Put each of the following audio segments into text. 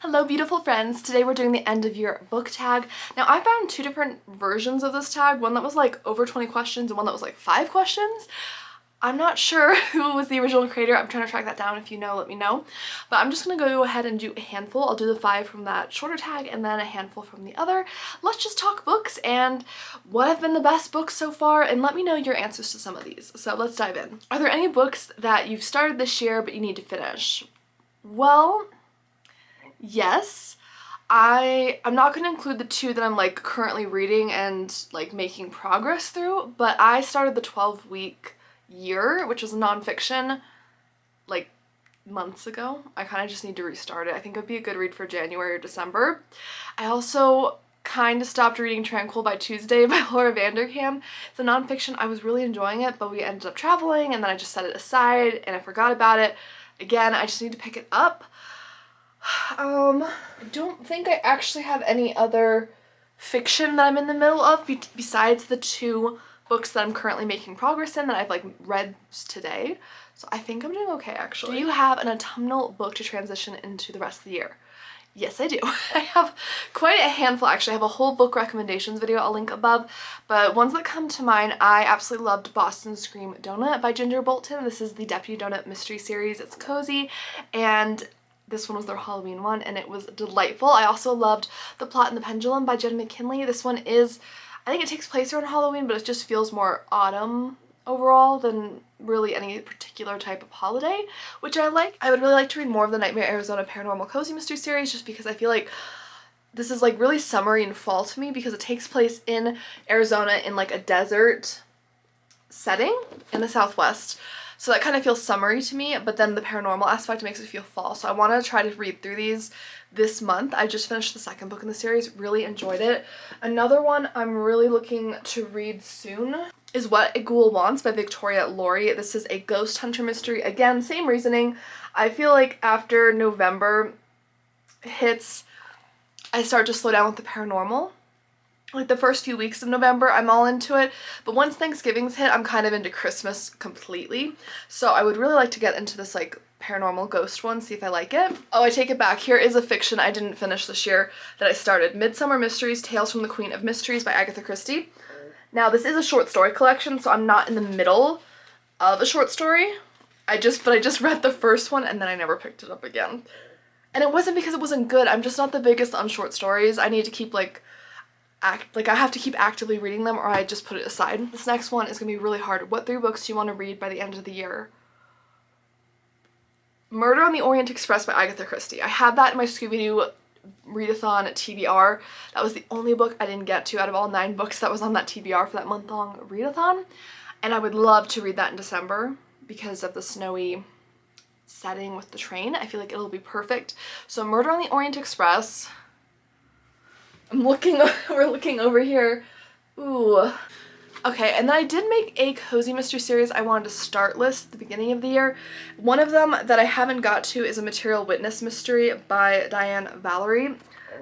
Hello beautiful friends! Today we're doing the end of year book tag. Now I found two different versions of this tag, one that was like over 20 questions and one that was like 5 questions. I'm not sure who was the original creator. I'm trying to track that down. If you know, let me know. But I'm just gonna go ahead and do a handful. I'll do the 5 from that shorter tag and then a handful from the other. Let's just talk books and what have been the best books so far, and let me know your answers to some of these. So let's dive in. Are there any books that you've started this year but you need to finish? Well, yes. I'm not going to include the 2 that I'm like currently reading and like making progress through, but I started the 12-week year, which was nonfiction, like months ago. I kind of just need to restart it. I think it would be a good read for January or December. I also kind of stopped reading Tranquil by Tuesday by Laura Vanderkam. It's a nonfiction. I was really enjoying it, but we ended up traveling and then I just set it aside and I forgot about it. Again, I just need to pick it up. I don't think I actually have any other fiction that I'm in the middle of besides the 2 books that I'm currently making progress in that I've like read today. So I think I'm doing okay actually. Do you have an autumnal book to transition into the rest of the year? Yes, I do. I have quite a handful actually. I have a whole book recommendations video I'll link above, but ones that come to mind, I absolutely loved Boston Scream Donut by Ginger Bolton. This is the Deputy Donut mystery series. It's cozy, and this one was their Halloween one and it was delightful. I also loved The Plot and the Pendulum by Jen McKinley. This one is, I think it takes place around Halloween, but it just feels more autumn overall than really any particular type of holiday, which I like. I would really like to read more of the Nightmare Arizona Paranormal Cozy Mystery series just because I feel like this is like really summery and fall to me because it takes place in Arizona in like a desert setting in the Southwest. So that kind of feels summery to me, but then the paranormal aspect makes it feel fall. So I want to try to read through these this month. I just finished the 2nd book in the series, really enjoyed it. Another one I'm really looking to read soon is What a Ghoul Wants by Victoria Laurie. This is a ghost hunter mystery. Again, same reasoning. I feel like after November hits, I start to slow down with the paranormal. Like the first few weeks of November, I'm all into it, but once Thanksgiving's hit, I'm kind of into Christmas completely. So I would really like to get into this like paranormal ghost one, see if I like it. Oh, I take it back. Here is a fiction I didn't finish this year that I started. Midsummer Mysteries, Tales from the Queen of Mysteries by Agatha Christie. Now this is a short story collection, so I'm not in the middle of a short story. I just read the first one and then I never picked it up again. And it wasn't because it wasn't good. I'm just not the biggest on short stories. I need to keep I have to keep actively reading them or I just put it aside. This next one is going to be really hard. What 3 books do you want to read by the end of the year? Murder on the Orient Express by Agatha Christie. I had that in my Scooby-Doo readathon TBR. That was the only book I didn't get to out of all 9 books that was on that TBR for that month-long readathon. And I would love to read that in December because of the snowy setting with the train. I feel like it'll be perfect. So Murder on the Orient Express. We're looking over here. Ooh. Okay, and then I did make a cozy mystery series I wanted to start list at the beginning of the year. One of them that I haven't got to is a Material Witness mystery by Diane Valerie.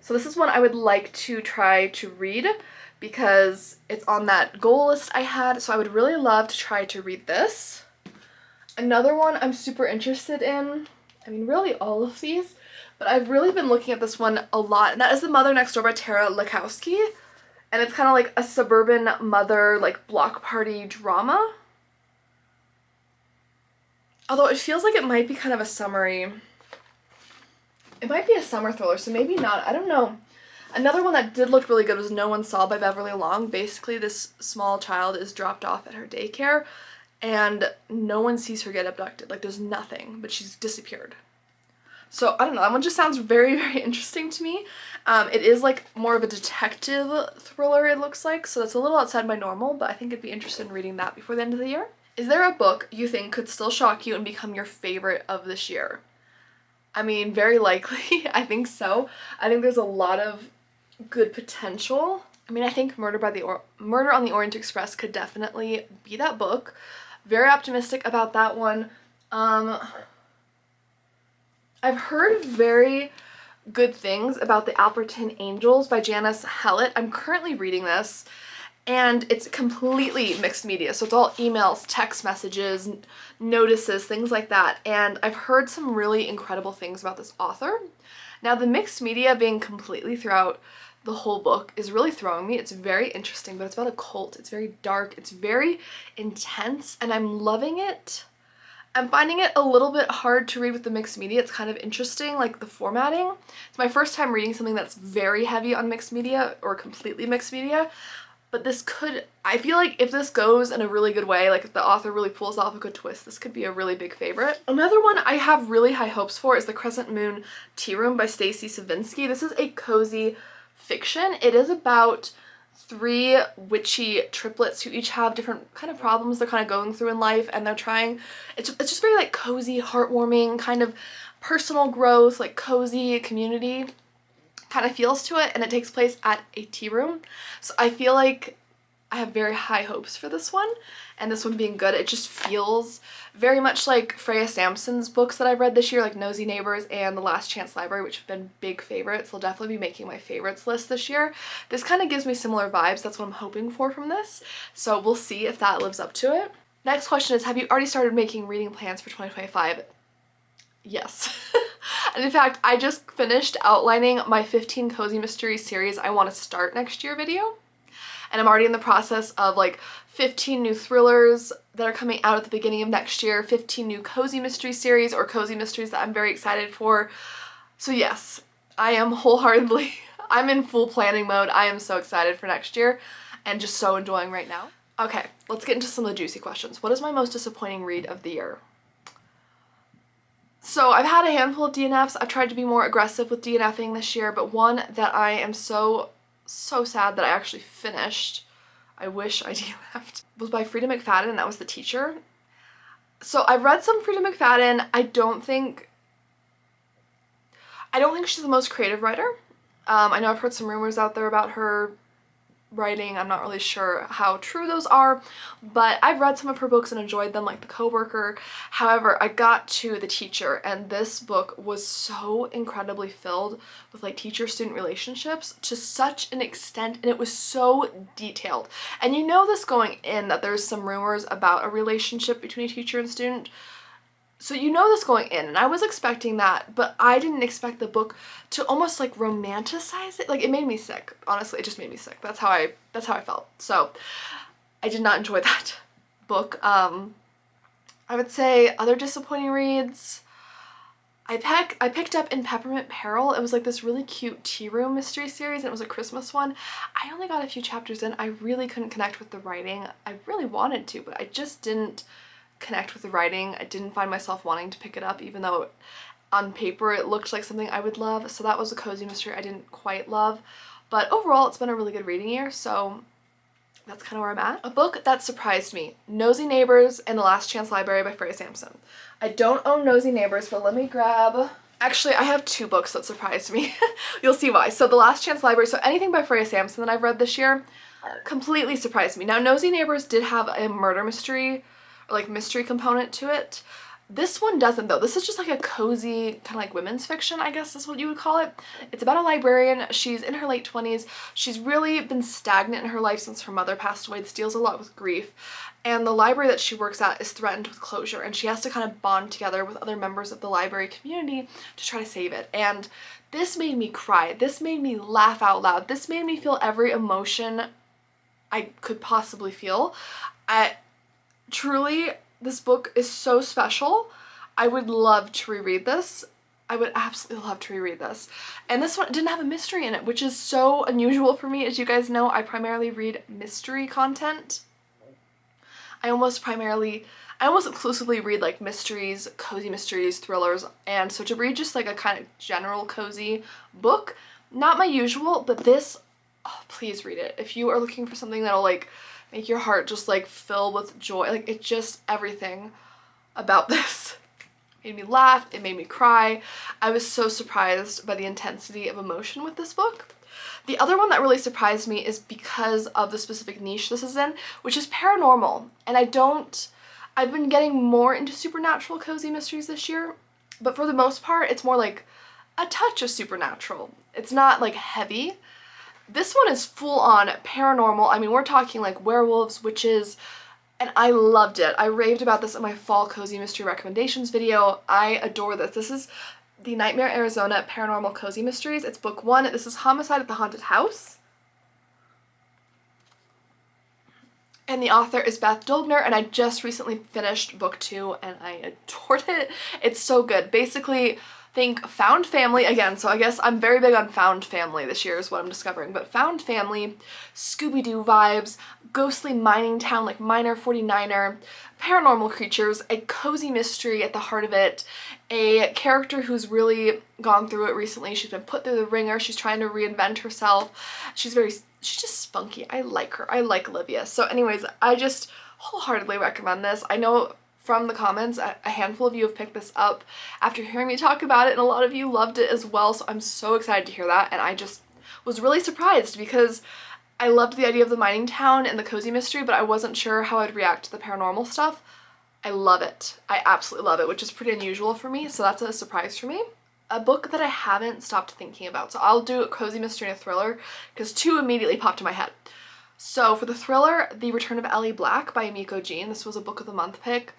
So this is one I would like to try to read because it's on that goal list I had, so I would really love to try to read this. Another one I'm super interested in, I mean really all of these, but I've really been looking at this one a lot, and that is The Mother Next Door by Tara Lakowski. And it's kind of like a suburban mother, like block party drama. Although it feels like it might be kind of a summery. It might be a summer thriller, so maybe not. I don't know. Another one that did look really good was No One Saw by Beverly Long. Basically, this small child is dropped off at her daycare, and no one sees her get abducted. Like, there's nothing, but she's disappeared. So, I don't know, that one just sounds very, very interesting to me. It is like more of a detective thriller, it looks like, so that's a little outside my normal, but I think I'd be interested in reading that before the end of the year. Is there a book you think could still shock you and become your favorite of this year? I mean, very likely. I think so. I think there's a lot of good potential. I mean, I think Murder on the Orient Express could definitely be that book. Very optimistic about that one. I've heard very good things about The Alperton Angels by Janice Hallett. I'm currently reading this, and it's completely mixed media. So it's all emails, text messages, notices, things like that. And I've heard some really incredible things about this author. Now the mixed media being completely throughout the whole book is really throwing me. It's very interesting, but it's about a cult. It's very dark. It's very intense, and I'm loving it. I'm finding it a little bit hard to read with the mixed media. It's kind of interesting, like the formatting. It's my first time reading something that's very heavy on mixed media or completely mixed media. But this could, I feel like if this goes in a really good way, like if the author really pulls off a good twist, this could be a really big favorite. Another one I have really high hopes for is The Crescent Moon Tea Room by Stacy Savinsky. This is a cozy fiction. It is about 3 witchy triplets who each have different kind of problems they're kind of going through in life, and they're trying, it's just very like cozy, heartwarming, kind of personal growth, like cozy community kind of feels to it, and it takes place at a tea room. So I feel like I have very high hopes for this one, and this one being good. It just feels very much like Freya Sampson's books that I've read this year, like Nosy Neighbors and The Last Chance Library, which have been big favorites. They'll definitely be making my favorites list this year. This kind of gives me similar vibes. That's what I'm hoping for from this. So we'll see if that lives up to it. Next question is, have you already started making reading plans for 2025? Yes. And in fact, I just finished outlining my 15 cozy mystery series I want to start next year video. And I'm already in the process of like 15 new thrillers that are coming out at the beginning of next year, 15 new cozy mystery series or cozy mysteries that I'm very excited for. So yes, I am wholeheartedly, I'm in full planning mode. I am so excited for next year and just so enjoying right now. Okay, let's get into some of the juicy questions. What is my most disappointing read of the year? So I've had a handful of DNFs. I've tried to be more aggressive with DNFing this year, but one that I am so sad that I actually finished, I wish I DNF'd, was by Frida McFadden, and that was The Teacher. So I've read some Frida McFadden. I don't think she's the most creative writer. I know I've heard some rumors out there about her writing. I'm not really sure how true those are, but I've read some of her books and enjoyed them, like The Coworker. However, I got to The Teacher, and this book was so incredibly filled with like teacher-student relationships to such an extent, and it was so detailed. And you know this going in, that there's some rumors about a relationship between a teacher and student. So you know this going in, and I was expecting that, but I didn't expect the book to almost like romanticize it. Like, it made me sick. Honestly, it just made me sick. That's how I felt. So I did not enjoy that book. I would say other disappointing reads, I picked up In Peppermint Peril. It was like this really cute tea room mystery series, and it was a Christmas one. I only got a few chapters in. I really couldn't connect with the writing. I really wanted to, but I just didn't connect with the writing. I didn't find myself wanting to pick it up, even though on paper it looked like something I would love. So that was a cozy mystery I didn't quite love. But overall, it's been a really good reading year, so that's kind of where I'm at. A book that surprised me, Nosy Neighbors and The Last Chance Library by Freya Sampson. I don't own Nosy Neighbors, but let me grab... Actually, I have 2 books that surprised me. You'll see why. So The Last Chance Library, so anything by Freya Sampson that I've read this year completely surprised me. Now, Nosy Neighbors did have a murder mystery, or like mystery component to it. This one doesn't, though. This is just like a cozy kind of like women's fiction, I guess is what you would call it. It's about a librarian. She's in her late 20s. She's really been stagnant in her life since her mother passed away. This deals a lot with grief. And the library that she works at is threatened with closure, and she has to kind of bond together with other members of the library community to try to save it. And this made me cry. This made me laugh out loud. This made me feel every emotion I could possibly feel. Truly, this book is so special. I would love to reread this. I would absolutely love to reread this. And this one didn't have a mystery in it, which is so unusual for me. As you guys know, I primarily read mystery content. I almost exclusively read like mysteries, cozy mysteries, thrillers, and so to read just like a kind of general cozy book, not my usual, but this, oh, please read it. If you are looking for something that'll like make your heart just like fill with joy, like it just, everything about this made me laugh, it made me cry. I was so surprised by the intensity of emotion with this book. The other one that really surprised me is because of the specific niche this is in, which is paranormal. And I've been getting more into supernatural cozy mysteries this year, but for the most part, it's more like a touch of supernatural. It's not like heavy. This one is full on paranormal. I mean, we're talking like werewolves, witches, and I loved it. I raved about this in my fall cozy mystery recommendations video. I adore this. This is The Nightmare Arizona Paranormal Cozy Mysteries. It's book 1. This is Homicide at the Haunted House. And the author is Beth Dolbner, and I just recently finished book 2 and I adored it. It's so good. Basically, think found family again, so I guess I'm very big on found family this year is what I'm discovering, but found family, Scooby-Doo vibes, ghostly mining town like Miner 49er, paranormal creatures, a cozy mystery at the heart of it, a character who's really gone through it recently. She's been put through the ringer. She's trying to reinvent herself. She's just spunky. I like her. I like Olivia. So anyways, I just wholeheartedly recommend this. I know from the comments, a handful of you have picked this up after hearing me talk about it, and a lot of you loved it as well, so I'm so excited to hear that, and I just was really surprised because I loved the idea of the mining town and the cozy mystery, but I wasn't sure how I'd react to the paranormal stuff. I love it. I absolutely love it, which is pretty unusual for me, so that's a surprise for me. A book that I haven't stopped thinking about, so I'll do a cozy mystery and a thriller because 2 immediately popped in my head. So for the thriller, The Return of Ellie Black by Miko Jean. This was a book of the month pick.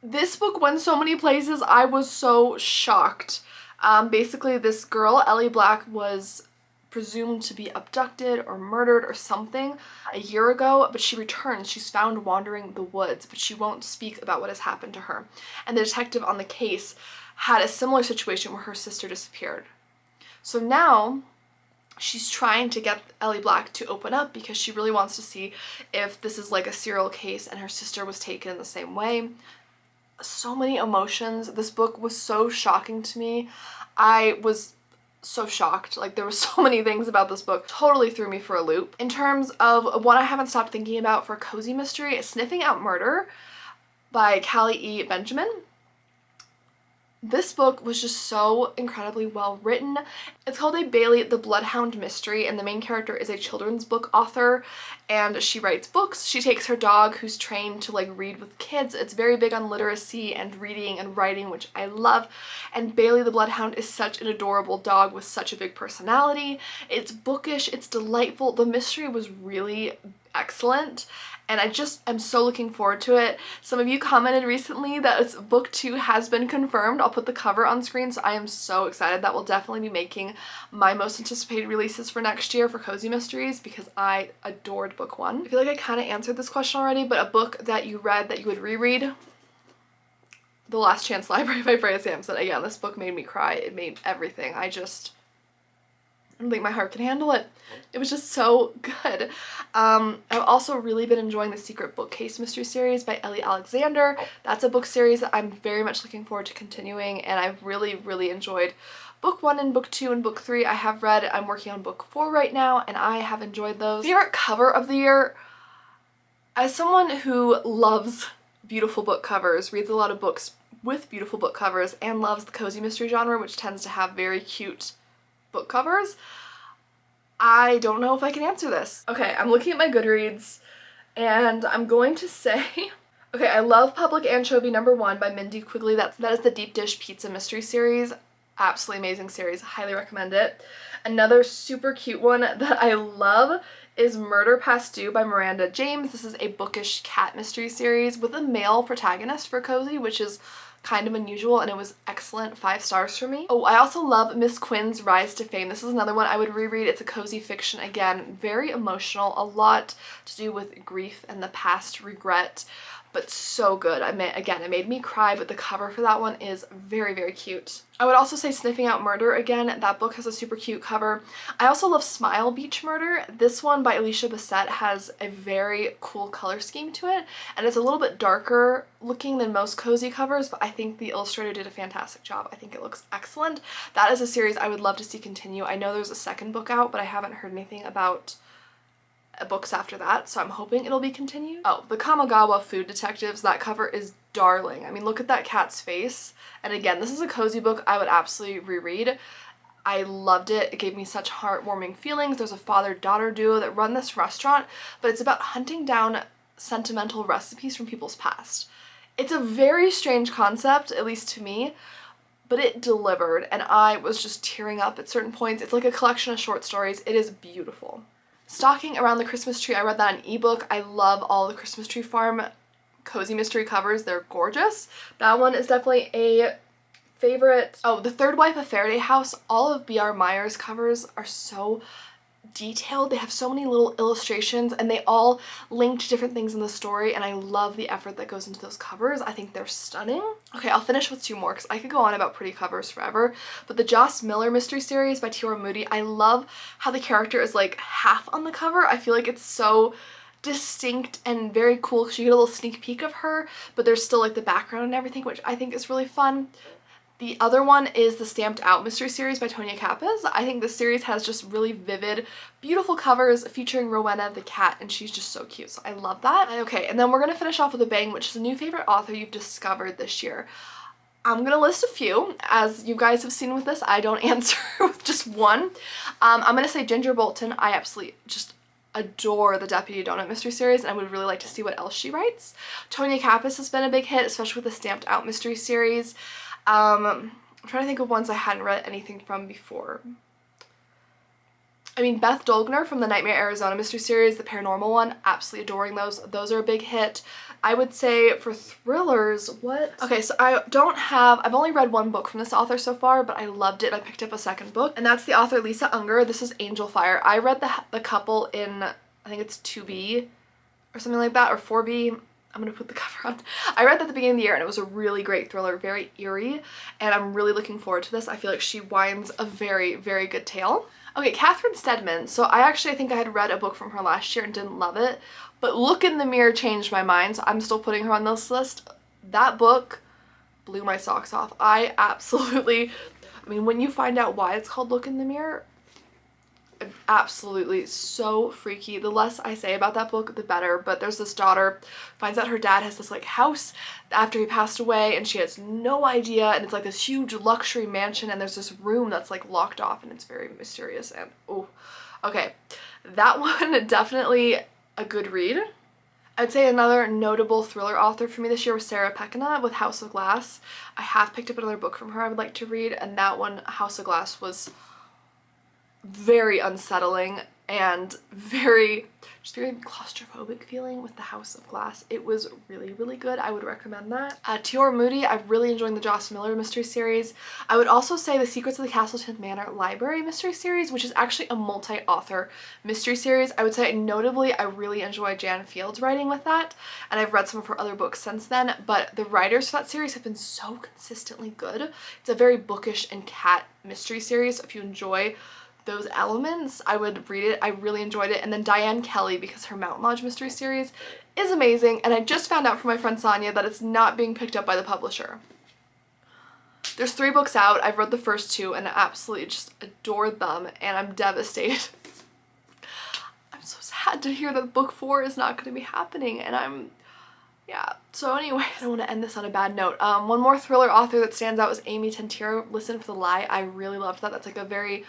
This book went so many places. I was so shocked. Basically, this girl, Ellie Black, was presumed to be abducted or murdered or something a year ago, but she returns. She's found wandering the woods, but she won't speak about what has happened to her. And the detective on the case had a similar situation where her sister disappeared. So now she's trying to get Ellie Black to open up because she really wants to see if this is like a serial case and her sister was taken in the same way. So many emotions. This book was so shocking to me. I was so shocked. Like, there were so many things about this book. Totally threw me for a loop. In terms of what I haven't stopped thinking about for a cozy mystery, Sniffing Out Murder by Callie E. Benjamin. This book was just so incredibly well written. It's called A Bailey the Bloodhound Mystery, and the main character is a children's book author, and she writes books. She takes her dog, who's trained to like read with kids. It's very big on literacy and reading and writing, which I love. And Bailey the Bloodhound is such an adorable dog with such a big personality. It's bookish, it's delightful. The mystery was really excellent, and I'm so looking forward to it. Some of you commented recently that book 2 has been confirmed. I'll put the cover on screen, so I am so excited. That will definitely be making my most anticipated releases for next year for cozy mysteries because I adored book 1. I feel like I kind of answered this question already, but a book that you read that you would reread. The Last Chance Library by Freya Sampson. Again, this book made me cry. It made everything. I don't think my heart can handle it. It was just so good. I've also really been enjoying the Secret Bookcase mystery series by Ellie Alexander. That's a book series that I'm very much looking forward to continuing, and I've really, really enjoyed book 1 and book 2 and book 3 I have read. I'm working on book 4 right now, and I have enjoyed those. Favorite cover of the year? As someone who loves beautiful book covers, reads a lot of books with beautiful book covers, and loves the cozy mystery genre, which tends to have very cute book covers, I don't know if I can answer this. Okay, I'm looking at my Goodreads, and I'm going to say, okay, I love Public Anchovy #1 by Mindy Quigley. That is the deep dish pizza mystery series. Absolutely amazing series. Highly recommend it. Another super cute one that I love is Murder Past Due by Miranda James. This is a bookish cat mystery series with a male protagonist for cozy, which is kind of unusual, and it was excellent. 5 stars for me. Oh, I also love Miss Quinn's Rise to Fame. This is another one I would reread. It's a cozy fiction, again, very emotional, a lot to do with grief and the past regret, but so good. Again, it made me cry, but the cover for that one is very, very cute. I would also say Sniffing Out Murder again. That book has a super cute cover. I also love Smile Beach Murder. This one by Alicia Bissett has a very cool color scheme to it, and it's a little bit darker looking than most cozy covers, but I think the illustrator did a fantastic job. I think it looks excellent. That is a series I would love to see continue. I know there's a second book out, but I haven't heard anything about books after that, so I'm hoping it'll be continued. Oh, the Kamigawa Food Detectives, that cover is darling. I mean, look at that cat's face. And again, this is a cozy book I would absolutely reread. I loved it. It gave me such heartwarming feelings. There's a father-daughter duo that run this restaurant, but it's about hunting down sentimental recipes from people's past. It's a very strange concept, at least to me, but it delivered, and I was just tearing up at certain points. It's like a collection of short stories. It is beautiful. Stalking Around the Christmas Tree, I read that on ebook. I love all the Christmas Tree Farm cozy mystery covers. They're gorgeous. That one is definitely a favorite, oh, The Third Wife of Faraday House. All of B.R. Meyer's covers are so detailed. They have so many little illustrations and they all link to different things in the story, and I love the effort that goes into those covers. I think they're stunning. Okay, I'll finish with two more because I could go on about pretty covers forever, but the Joss Miller mystery series by T.R. Moody, I love how the character is like half on the cover. I feel like it's so distinct and very cool because you get a little sneak peek of her, but there's still like the background and everything, which I think is really fun. The other one is the Stamped Out mystery series by Tonya Kappas. I think this series has just really vivid, beautiful covers featuring Rowena the cat, and she's just so cute, so I love that. Okay, and then we're gonna finish off with a bang, which is a new favorite author you've discovered this year. I'm gonna list a few. As you guys have seen with this, I don't answer with just one. I'm gonna say Ginger Bolton. I absolutely just adore the Deputy Donut mystery series, and I would really like to see what else she writes. Tonya Kappas has been a big hit, especially with the Stamped Out mystery series. I'm trying to think of ones I hadn't read anything from before. I mean, Beth Dolgner from the Nightmare Arizona mystery series, the paranormal one, absolutely adoring those. Those are a big hit. I would say for thrillers, what? Okay, so I've only read one book from this author so far, but I loved it. I picked up a second book, and that's the author Lisa Unger. This is Angel Fire. I read the couple in, I think it's 2B or something like that, or 4B. I'm gonna put the cover on. I read that at the beginning of the year and it was a really great thriller, very eerie, and I'm really looking forward to this. I feel like she winds a very, very good tale. Okay, Catherine Steadman. So I think I had read a book from her last year and didn't love it, but Look in the Mirror changed my mind, so I'm still putting her on this list. That book blew my socks off. I mean, when you find out why it's called Look in the Mirror, absolutely so freaky. The less I say about that book, the better. But there's this daughter, finds out her dad has this like house after he passed away, and she has no idea, and it's like this huge luxury mansion, and there's this room that's like locked off, and it's very mysterious. And oh, okay, that one definitely a good read. I'd say another notable thriller author for me this year was Sarah Pekina with House of Glass. I have picked up another book from her I would like to read, and that one, House of Glass, was very unsettling and very claustrophobic feeling with the House of Glass. It was really, really good. I would recommend that. T.R. Moody, I'm really enjoying the Joss Miller mystery series. I would also say the Secrets of the Castleton Manor Library mystery series, which is actually a multi-author mystery series. I would say notably I really enjoy Jan Field's writing with that, and I've read some of her other books since then, but the writers for that series have been so consistently good. It's a very bookish and cat mystery series, so if you enjoy those elements, I would read it. I really enjoyed it. And then Diane Kelly, because her Mountain Lodge mystery series is amazing, and I just found out from my friend Sonia that it's not being picked up by the publisher. There's 3 books out. I've read the first 2 and absolutely just adored them, and I'm devastated. I'm so sad to hear that book 4 is not going to be happening, and yeah. So anyway, I don't want to end this on a bad note. One more thriller author that stands out is Amy Tantiro, Listen for the Lie. I really loved that. That's like a very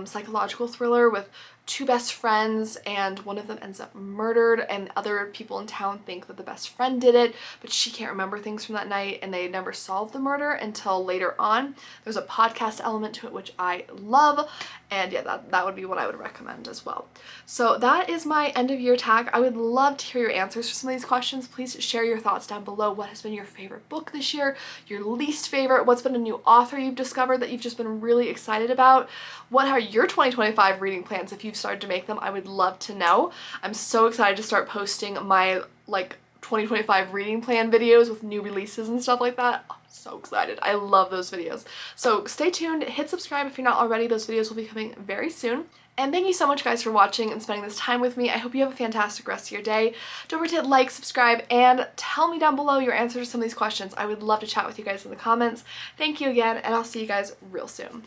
psychological thriller with 2 best friends, and one of them ends up murdered, and other people in town think that the best friend did it, but she can't remember things from that night, and they never solve the murder until later on. There's a podcast element to it, which I love, and yeah, that would be what I would recommend as well. So that is my end of year tag. I would love to hear your answers for some of these questions. Please share your thoughts down below. What has been your favorite book this year? Your least favorite? What's been a new author you've discovered that you've just been really excited about? What are your 2025 reading plans if you've started to make them? I would love to know. I'm so excited to start posting my 2025 reading plan videos with new releases and stuff like that. I'm so excited. I love those videos. So stay tuned, hit subscribe if you're not already. Those videos will be coming very soon. And thank you so much guys for watching and spending this time with me. I hope you have a fantastic rest of your day. Don't forget to like, subscribe, and tell me down below your answers to some of these questions. I would love to chat with you guys in the comments. Thank you again, and I'll see you guys real soon.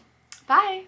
Bye!